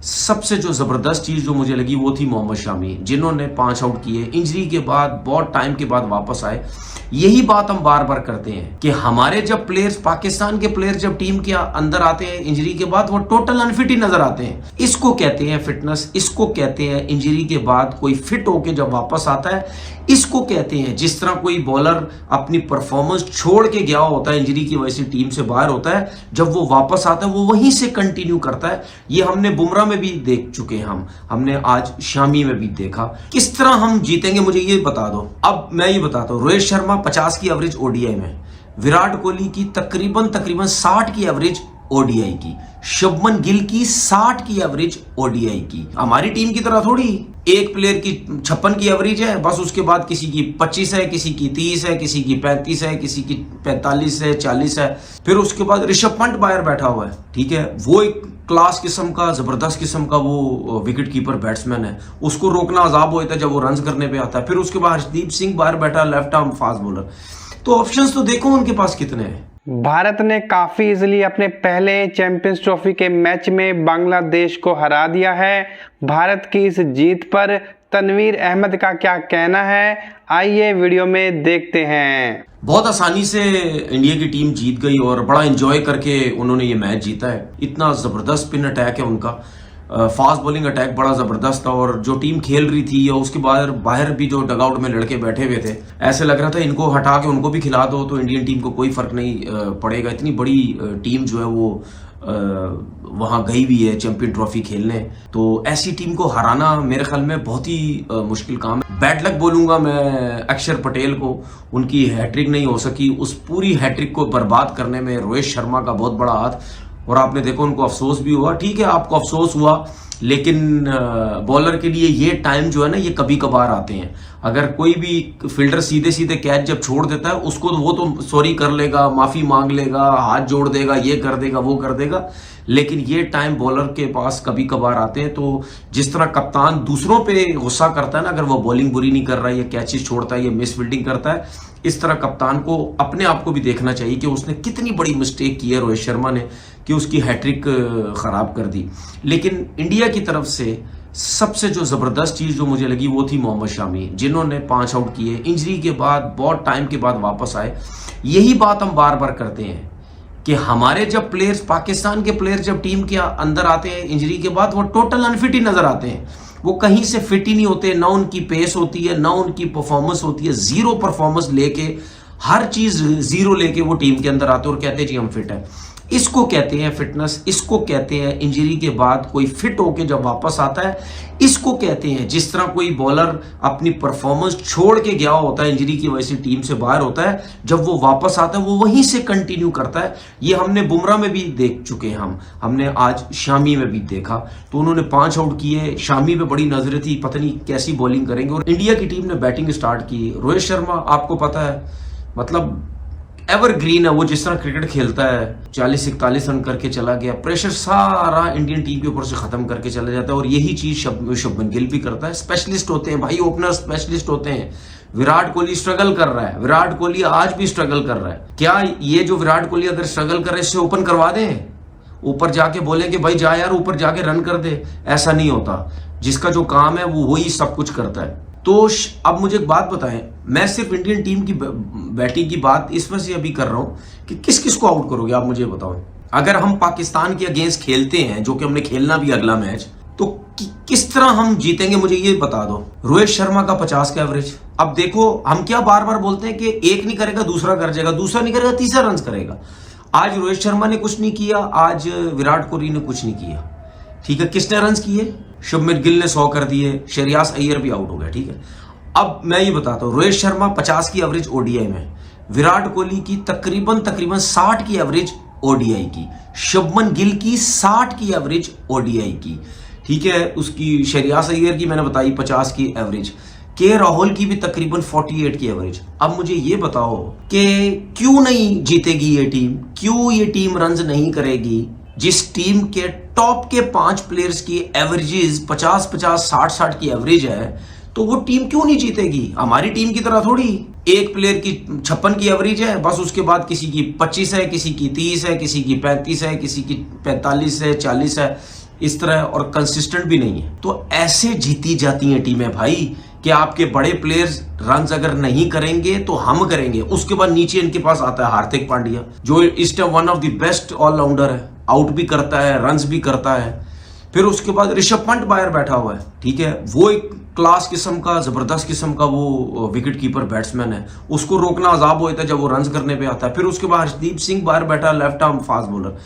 सबसे जो जबरदस्त चीज जो मुझे लगी वो थी मोहम्मद शामी, जिन्होंने 5 आउट किए, इंजरी के बाद बहुत टाइम के बाद वापस आए। यही बात हम बार बार करते हैं कि हमारे जब प्लेयर्स, पाकिस्तान के प्लेयर्स जब टीम के अंदर आते हैं इंजरी के बाद, वो टोटल अनफिट ही नजर आते हैं। इसको कहते हैं फिटनेस, इसको कहते हैं इंजरी के बाद कोई फिट होके जब वापस आता है, इसको कहते हैं जिस तरह कोई बॉलर अपनी परफॉर्मेंस छोड़ के गया होता है, इंजरी की वजह से टीम से बाहर होता है, जब वो वापस आता है वो वहीं से कंटिन्यू करता है। ये हमने बुमराह में भी देख चुके हैं, हमने आज शामी में भी देखा। किस तरह हम जीतेंगे मुझे ये बता दो। अब मैं ये बताता हूं, रोहित शर्मा 50 की एवरेज ओडीआई में, विराट कोहली की तकरीबन 60 की एवरेज ओडीआई की, शुभमन गिल की 60 की एवरेज ओडीआई की। हमारी टीम की तरह थोड़ी एक प्लेयर की 56 की एवरेज है बस, उसके बाद किसी की 25 है, किसी की 30 है, किसी की 35 है, किसी की 45 है, 40 है। फिर उसके बाद ऋषभ पंत बाहर बैठा हुआ है, ठीक है, वो एक क्लास किस्म का, जबरदस्त किस्म का वो विकेट कीपर बैट्समैन है, उसको रोकना अजाब होता है जब वो रन करने पे आता है। फिर उसके बाद हर्षदीप सिंह बाहर बैठा, लेफ्ट आर्म फास्ट बॉलर। तो ऑप्शंस तो देखो उनके पास कितने हैं। भारत ने काफी इजीली अपने पहले चैंपियंस ट्रॉफी के मैच में बांग्लादेश को हरा दिया है। भारत की इस जीत पर तनवीर अहमद का क्या कहना है, आइए वीडियो में देखते हैं। बहुत आसानी से इंडिया की टीम जीत गई और बड़ा एंजॉय करके उन्होंने ये मैच जीता है। इतना जबरदस्त स्पिन अटैक है उनका, फास्ट बॉलिंग अटैक बड़ा जबरदस्त था। और जो टीम खेल रही थी, और उसके बाद बाहर भी जो डगआउट में लड़के बैठे हुए थे, ऐसे लग रहा था इनको हटा के उनको भी खिला दो तो इंडियन टीम को कोई फर्क नहीं पड़ेगा। इतनी बड़ी टीम जो है वो वहां गई भी है चैंपियन ट्रॉफी खेलने, तो ऐसी टीम को हराना मेरे ख्याल में बहुत ही मुश्किल काम है। बैड लक बोलूंगा मैं अक्षर पटेल को, उनकी हैट्रिक नहीं हो सकी। उस पूरी हैट्रिक को बर्बाद करने में रोहित शर्मा का बहुत बड़ा हाथ, और आपने देखो उनको अफसोस भी हुआ। ठीक है, आपको अफसोस हुआ, लेकिन बॉलर के लिए ये टाइम जो है ना, ये कभी कभार आते हैं। अगर कोई भी फील्डर सीधे सीधे कैच जब छोड़ देता है, उसको वो तो सॉरी कर लेगा, माफी मांग लेगा, हाथ जोड़ देगा, ये कर देगा, वो कर देगा, लेकिन ये टाइम बॉलर के पास कभी कभार आते हैं। तो जिस तरह कप्तान दूसरों पे गुस्सा करता है ना, अगर वो बॉलिंग बुरी नहीं कर रहा है, या कैचेस छोड़ता है, या मिस फील्डिंग करता है, इस तरह कप्तान को अपने आप को भी देखना चाहिए कि उसने कितनी बड़ी मिस्टेक की है रोहित शर्मा ने, कि उसकी हैट्रिक खराब कर दी। लेकिन इंडिया की तरफ से सबसे जो जबरदस्त चीज जो मुझे लगी वो थी मोहम्मद शामी, जिन्होंने 5 आउट किए, इंजरी के बाद बहुत टाइम के बाद वापस आए। यही बात हम बार बार करते हैं कि हमारे जब प्लेयर्स, पाकिस्तान के प्लेयर्स जब टीम के अंदर आते हैं इंजरी के बाद, वो टोटल अनफिट ही नजर आते हैं। वो कहीं से फिट ही नहीं होते, ना उनकी पेस होती है, ना उनकी परफॉर्मेंस होती है। जीरो परफॉर्मेंस लेके, हर चीज जीरो लेके वो टीम के अंदर आते हैं और कहते हैं जी हम फिट है। इसको कहते हैं फिटनेस, इसको कहते हैं इंजरी के बाद कोई फिट होके जब वापस आता है, इसको कहते हैं जिस तरह कोई बॉलर अपनी परफॉर्मेंस छोड़ के गया होता है, इंजरी की वजह से टीम से बाहर होता है, जब वो वापस आता है वो वहीं से कंटिन्यू करता है। ये हमने बुमराह में भी देख चुके हैं, हमने आज शामी में भी देखा। तो उन्होंने 5 आउट किए, शामी पे बड़ी नजरें थी, पता नहीं कैसी बॉलिंग करेंगे। और इंडिया की टीम ने बैटिंग स्टार्ट की। रोहित शर्मा आपको पता है, मतलब एवरग्रीन है वो, जिस तरह क्रिकेट खेलता है, 40-41 रन करके चला गया, प्रेशर सारा इंडियन टीम के ऊपर से खत्म करके चला जाता है। और यही चीज शुभमन गिल भी करता है। स्पेशलिस्ट होते हैं भाई, ओपनर स्पेशलिस्ट होते हैं। विराट कोहली स्ट्रगल कर रहा है, विराट कोहली आज भी स्ट्रगल कर रहा है। क्या ये जो विराट कोहली अगर स्ट्रगल कर रहे इससे ओपन करवा दें, ऊपर जाके बोले कि भाई जा यार ऊपर जाके रन कर दे? ऐसा नहीं होता। जिसका जो काम है वो वही सब कुछ करता है। तो अब मुझे एक बात बताएं, मैं सिर्फ इंडियन टीम की बैटिंग की बात इस वजह से अभी कर रहा हूं कि किस किस को आउट करोगे आप मुझे बताओ। अगर हम पाकिस्तान के अगेंस्ट खेलते हैं, जो कि हमने खेलना भी अगला मैच, तो किस तरह हम जीतेंगे मुझे ये बता दो। रोहित शर्मा का 50 का एवरेज। अब देखो हम क्या बार बार बोलते हैं कि एक नहीं करेगा दूसरा कर जाएगा, दूसरा नहीं करेगा तीसरा रन करेगा। आज रोहित शर्मा ने कुछ नहीं किया, आज विराट कोहली ने कुछ नहीं किया। ठीक है, किसने रन किए? शुभमन गिल ने 100 कर दिए, श्रेयस अय्यर भी आउट हो गया। ठीक है, अब मैं ये बताता हूं, रोहित शर्मा 50 की एवरेज ओडीआई में, विराट कोहली की तकरीबन 60 की एवरेज ओडीआई की, शुभमन गिल की 60 की एवरेज ओडीआई की। ठीक है, उसकी श्रेयस अय्यर की मैंने बताई 50 की एवरेज, के राहुल की भी तकरीबन 48 की एवरेज। अब मुझे ये बताओ कि क्यों नहीं जीतेगी ये टीम, क्यों ये टीम रन नहीं करेगी? जिस टीम के टॉप के 5 प्लेयर्स की एवरेजेस 50-50, 60-60 की एवरेज है, तो वो टीम क्यों नहीं जीतेगी? हमारी टीम की तरह थोड़ी एक प्लेयर की 56 की एवरेज है बस, उसके बाद किसी की 25 है, किसी की 30 है, किसी की 35 है, किसी की 45 है, 40 है। इस तरह, और कंसिस्टेंट भी नहीं है। तो ऐसे जीती जाती हैं टीमें भाई, कि आपके बड़े प्लेयर्स रन्स अगर नहीं करेंगे तो हम करेंगे। उसके बाद नीचे इनके पास आता है हार्दिक पांड्या, जो इस time one of the best allrounder है, आउट भी करता है, रन्स भी करता है। फिर उसके बाद ऋषभ पंत बाहर बैठा हुआ है, ठीक है, वो एक क्लास किस्म का, जबरदस्त किस्म का वो विकेट कीपर बैट्समैन है, उसको रोकना अजाब होता है जब वो रन्स करने पे आता है। फिर उसके बाद हर्षदीप सिंह बाहर बैठा, लेफ्ट आर्म फास्ट बॉलर।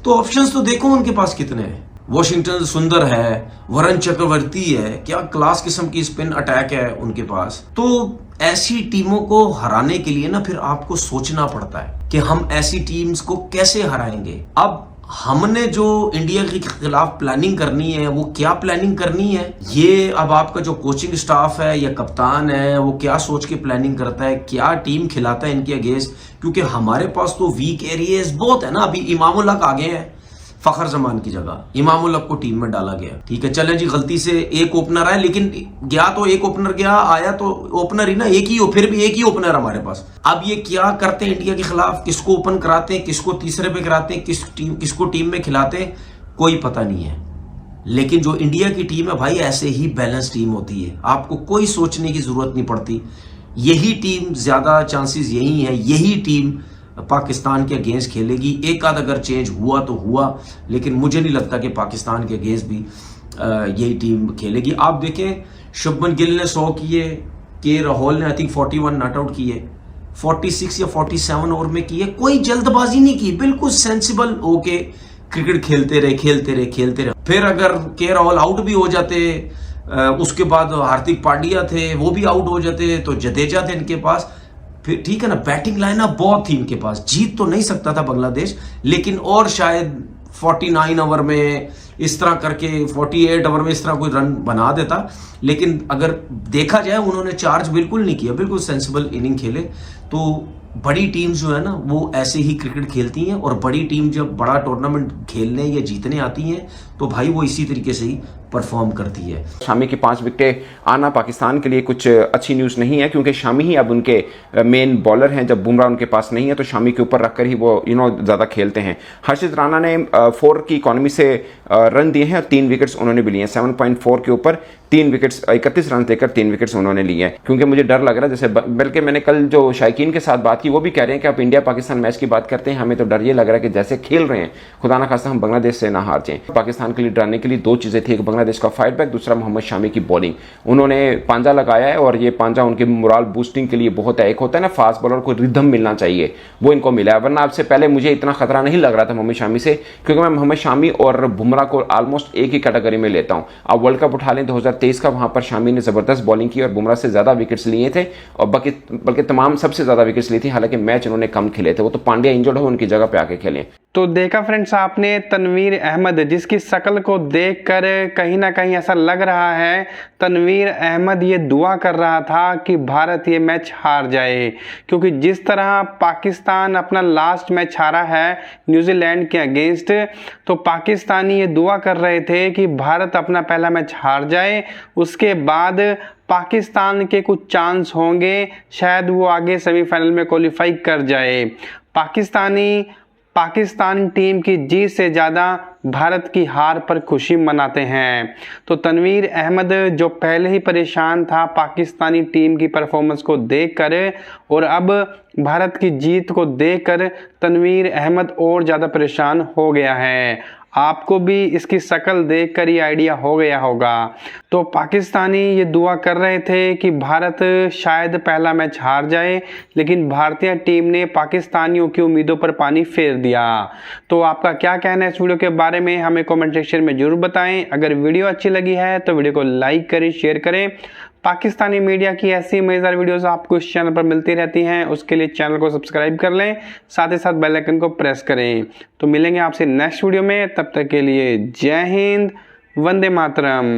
तो ऑप्शंस तो देखो उनके पास कितने हैं। वॉशिंगटन सुंदर है, वरुण चक्रवर्ती है, क्या क्लास किस्म की स्पिन अटैक है उनके पास। तो ऐसी टीमों को हराने के लिए ना फिर आपको सोचना पड़ता है कि हम ऐसी टीम्स को कैसे हराएंगे। अब हमने जो इंडिया के खिलाफ प्लानिंग करनी है, वो क्या प्लानिंग करनी है, ये अब आपका जो कोचिंग स्टाफ है या कप्तान है वो क्या सोच के प्लानिंग करता है, क्या टीम खिलाता है इनके अगेंस्ट। क्योंकि हमारे पास तो वीक एरियाज बहुत है ना। अभी इमाम उल हक आ गए हैं फखर जमान की जगह, इमाम उल हक को टीम में डाला गया, ठीक है, चले जी गलती से एक ओपनर आया, लेकिन गया तो एक ओपनर गया, आया तो ओपनर ही ना, एक ही हो, फिर भी एक ही ओपनर हमारे पास। अब ये क्या करते हैं इंडिया के खिलाफ, किसको ओपन कराते हैं, किसको तीसरे पे कराते हैं, किसको टीम में खिलाते हैं, कोई पता नहीं है। लेकिन जो इंडिया की टीम है भाई, ऐसे ही बैलेंस टीम होती है, आपको कोई सोचने की जरूरत नहीं पड़ती। यही टीम, ज्यादा चांसेस यही है, यही टीम पाकिस्तान के अगेंस्ट खेलेगी। एक आध अगर चेंज हुआ तो हुआ, लेकिन मुझे नहीं लगता कि पाकिस्तान के अगेंस्ट भी यही टीम खेलेगी। आप देखें, शुभमन गिल ने 100 किए, के राहुल ने आई थिंक 41 नॉट आउट किए, 46 या 47 ओवर में किए, कोई जल्दबाजी नहीं की, बिल्कुल सेंसिबल होके क्रिकेट खेलते रहे। फिर अगर के राहुल आउट भी हो जाते, उसके बाद हार्दिक पांड्या थे वो भी आउट हो जाते, तो जडेजा थे इनके पास, फिर ठीक है ना, बैटिंग लाइनअप बहुत थी इनके पास। जीत तो नहीं सकता था बांग्लादेश, लेकिन और शायद 49 ओवर में इस तरह करके, 48 ओवर में इस तरह कोई रन बना देता। लेकिन अगर देखा जाए, उन्होंने चार्ज बिल्कुल नहीं किया, बिल्कुल सेंसिबल इनिंग खेले। तो बड़ी टीम जो है ना वो ऐसे ही क्रिकेट खेलती हैं, और बड़ी टीम जब बड़ा टूर्नामेंट खेलने या जीतने आती हैं तो भाई वो इसी तरीके से ही परफॉर्म करती है। शामी की 5 विकेटें आना पाकिस्तान के लिए कुछ अच्छी न्यूज़ नहीं है, क्योंकि शामी ही अब उनके मेन बॉलर हैं। जब बुमराह उनके पास नहीं है तो शामी के ऊपर रखकर ही वो ज़्यादा खेलते हैं। हर्षित राणा ने 4 की इकॉनमी से रन दिए हैं और 3 विकेट्स उन्होंने भी लिए हैं। 7.4 के ऊपर 3 विकेट्स, 31 रन देकर 3 विकेट्स उन्होंने लिए हैं। क्योंकि मुझे डर लग रहा है, जैसे बल्कि मैंने कल जो शायकीन के साथ बात की वो भी कह रहे हैं कि आप इंडिया पाकिस्तान मैच की बात करते हैं, हमें तो डर ये लग रहा है कि जैसे खेल रहे हैं, खुदा ना खास्ता हम बांग्लादेश से ना हार जाएं। पाकिस्तान के लिए डरने के लिए 2 चीज़ें थी, एक बांग्लादेश का फाइट बैक, दूसरा मोहम्मद शामी की बॉलिंग। उन्होंने पांजा लगाया है और ये पांजा उनके मोराल बूस्टिंग के लिए बहुत है। एक होता है ना फास्ट बॉलर को रिदम मिलना चाहिए, वो इनको मिला है। वरना आपसे पहले मुझे इतना खतरा नहीं लग रहा था मोहम्मद शामी से, क्योंकि मैं मोहम्मद शामी और बुमराह को ऑलमोस्ट एक ही कैटेगरी में लेता हूं। आप वर्ल्ड कप उठा लें 2023 का, वहां पर शामी ने जबरदस्त बॉलिंग की और बुमराह से ज्यादा विकेट्स लिए थे, और बल्कि तमाम सबसे ज्यादा विकेट्स ली थी। हालांकि मैच उन्होंने कम खेले थे, वो तो पांड्या इंजर्ड हो, उनकी जगह पे आके खेले। तो देखा फ्रेंड्स आपने तनवीर अहमद, जिसकी शक्ल को देखकर कहीं ना कहीं ऐसा लग रहा है तनवीर अहमद ये दुआ कर रहा था कि भारत ये मैच हार जाए, क्योंकि जिस तरह पाकिस्तान अपना लास्ट मैच हारा है न्यूजीलैंड के अगेंस्ट, तो पाकिस्तानी ये दुआ कर रहे थे कि भारत अपना पहला मैच हार जाए, उसके बाद पाकिस्तान के कुछ चांस होंगे, शायद वो आगे सेमीफाइनल में क्वालिफाई कर जाए। पाकिस्तान टीम की जीत से ज़्यादा भारत की हार पर खुशी मनाते हैं। तो तनवीर अहमद जो पहले ही परेशान था पाकिस्तानी टीम की परफॉर्मेंस को देखकर, और अब भारत की जीत को देखकर तनवीर अहमद और ज़्यादा परेशान हो गया है। आपको भी इसकी शक्ल देखकर ही आइडिया हो गया होगा। तो पाकिस्तानी ये दुआ कर रहे थे कि भारत शायद पहला मैच हार जाए, लेकिन भारतीय टीम ने पाकिस्तानियों की उम्मीदों पर पानी फेर दिया। तो आपका क्या कहना है इस वीडियो के बारे में, हमें कमेंट सेक्शन में जरूर बताएं। अगर वीडियो अच्छी लगी है तो वीडियो को लाइक करें, शेयर करें। पाकिस्तानी मीडिया की ऐसी मजेदार वीडियोस आपको इस चैनल पर मिलती रहती हैं, उसके लिए चैनल को सब्सक्राइब कर लें, साथ ही साथ बेल आइकन को प्रेस करें। तो मिलेंगे आपसे नेक्स्ट वीडियो में, तब तक के लिए जय हिंद, वंदे मातरम।